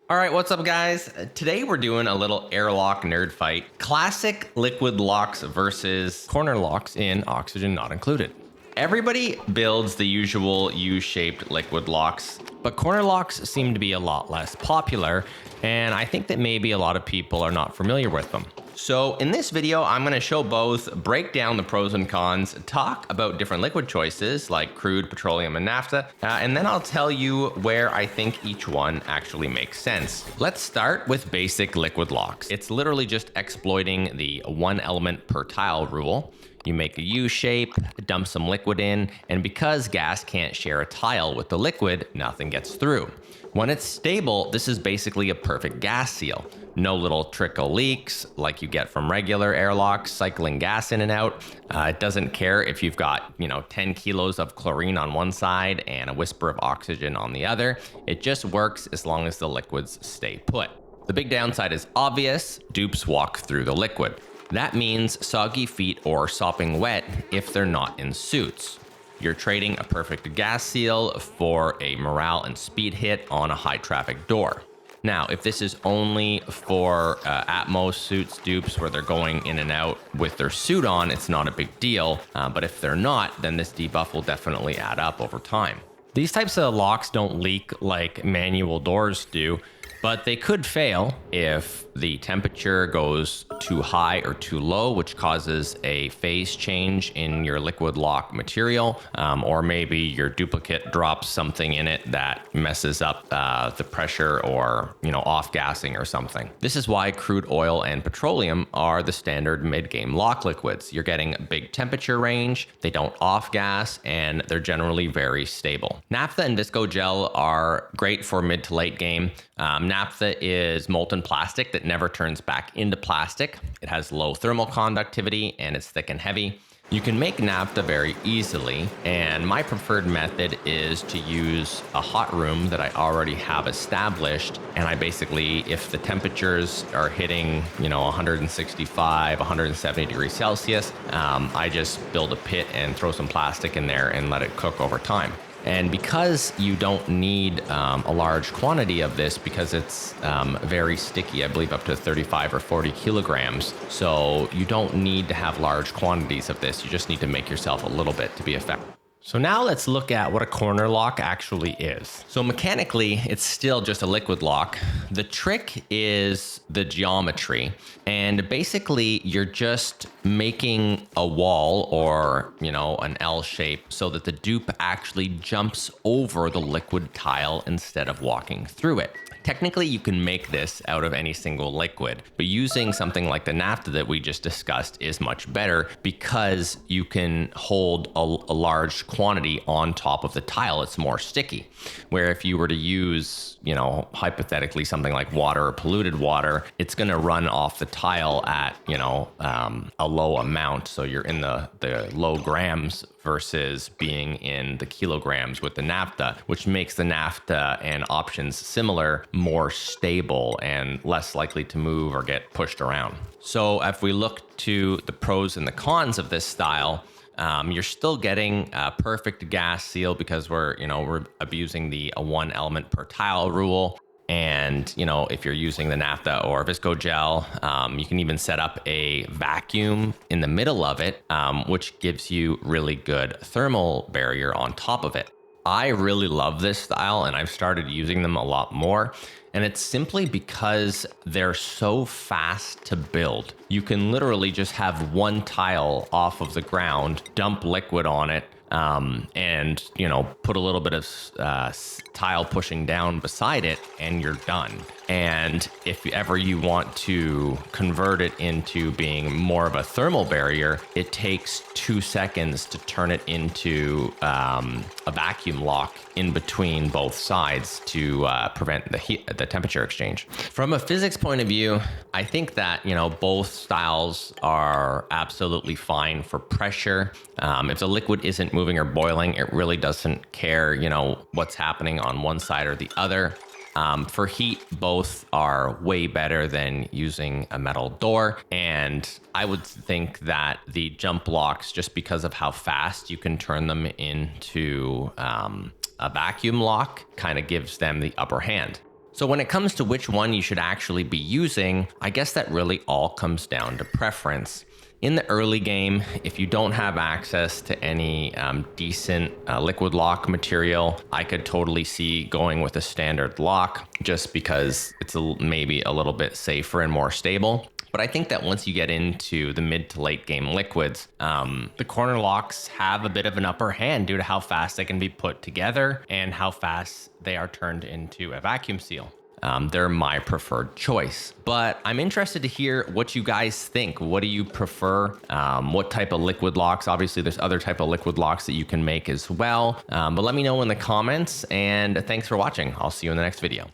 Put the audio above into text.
All right, what's up guys? Today we're doing a little airlock nerd fight. Classic liquid locks versus corner locks in oxygen not included. Everybody builds the usual U-shaped liquid locks, but corner locks seem to be a lot less popular, and I think that maybe a lot of people are not familiar with them. So in this video, I'm going to show both, break down the pros and cons, talk about different liquid choices like crude, petroleum, and naphtha, and then I'll tell you where I think each one actually makes sense. Let's start with basic liquid locks. It's literally just exploiting the one element per tile rule. You make a U shape, dump some liquid in, and because gas can't share a tile with the liquid, nothing gets through. When it's stable, this is basically a perfect gas seal. No little trickle leaks like you get from regular airlocks cycling gas in and out. It doesn't care if you've got, 10 kilos of chlorine on one side and a whisper of oxygen on the other. It just works as long as the liquids stay put. The big downside is obvious: dupes walk through the liquid. That means soggy feet or sopping wet if they're not in suits. You're trading a perfect gas seal for a morale and speed hit on a high traffic door. Now, if this is only for Atmos suits, dupes, where they're going in and out with their suit on, it's not a big deal. But if they're not, then this debuff will definitely add up over time. These types of locks don't leak like manual doors do, but they could fail if the temperature goes too high or too low, which causes a phase change in your liquid lock material, or maybe your duplicate drops something in it that messes up the pressure or off-gassing or something. This is why crude oil and petroleum are the standard mid-game lock liquids. You're getting a big temperature range, they don't off-gas, and they're generally very stable. Naphtha and visco gel are great for mid to late game. Naphtha is molten plastic that never turns back into plastic. It has low thermal conductivity and it's thick and heavy. You can make naphtha very easily, and my preferred method is to use a hot room that I already have established. And I basically, if the temperatures are hitting 165, 170 degrees Celsius, I just build a pit and throw some plastic in there and let it cook over time. And because you don't need a large quantity of this, because it's very sticky, I believe up to 35 or 40 kilograms, so you don't need to have large quantities of this. You just need to make yourself a little bit to be effective. So now let's look at what a corner lock actually is. So mechanically, it's still just a liquid lock. The trick is the geometry. And basically, you're just making a wall or, an L shape so that the dupe actually jumps over the liquid tile instead of walking through it. Technically, you can make this out of any single liquid, but using something like the naphtha that we just discussed is much better because you can hold a large quantity on top of the tile. It's more sticky. Where if you were to use, hypothetically something like water or polluted water, it's going to run off the tile at, a low amount. So you're in the low grams versus being in the kilograms with the naphtha, which makes the naphtha and options similar more stable and less likely to move or get pushed around. So if we look to the pros and the cons of this style, you're still getting a perfect gas seal because we're abusing the one element per tile rule. And, if you're using the naphtha or visco gel, you can even set up a vacuum in the middle of it, which gives you really good thermal barrier on top of it. I really love this style and I've started using them a lot more. And it's simply because they're so fast to build. You can literally just have one tile off of the ground, dump liquid on it, and put a little bit of tile pushing down beside it, and you're done. And if ever you want to convert it into being more of a thermal barrier, it takes 2 seconds to turn it into a vacuum lock in between both sides to prevent the temperature exchange. From a physics point of view, I think that both styles are absolutely fine for pressure. If the liquid isn't moving or boiling, it really doesn't care what's happening on one side or the other. For heat, both are way better than using a metal door. And I would think that the jump locks, just because of how fast you can turn them into a vacuum lock, kind of gives them the upper hand. So when it comes to which one you should actually be using, I guess that really all comes down to preference. In the early game, if you don't have access to any decent liquid lock material, I could totally see going with a standard lock just because it's maybe a little bit safer and more stable. But I think that once you get into the mid to late game liquids, the corner locks have a bit of an upper hand due to how fast they can be put together and how fast they are turned into a vacuum seal. They're my preferred choice, but I'm interested to hear what you guys think. What do you prefer? What type of liquid locks? Obviously, there's other type of liquid locks that you can make as well. But let me know in the comments, and thanks for watching. I'll see you in the next video.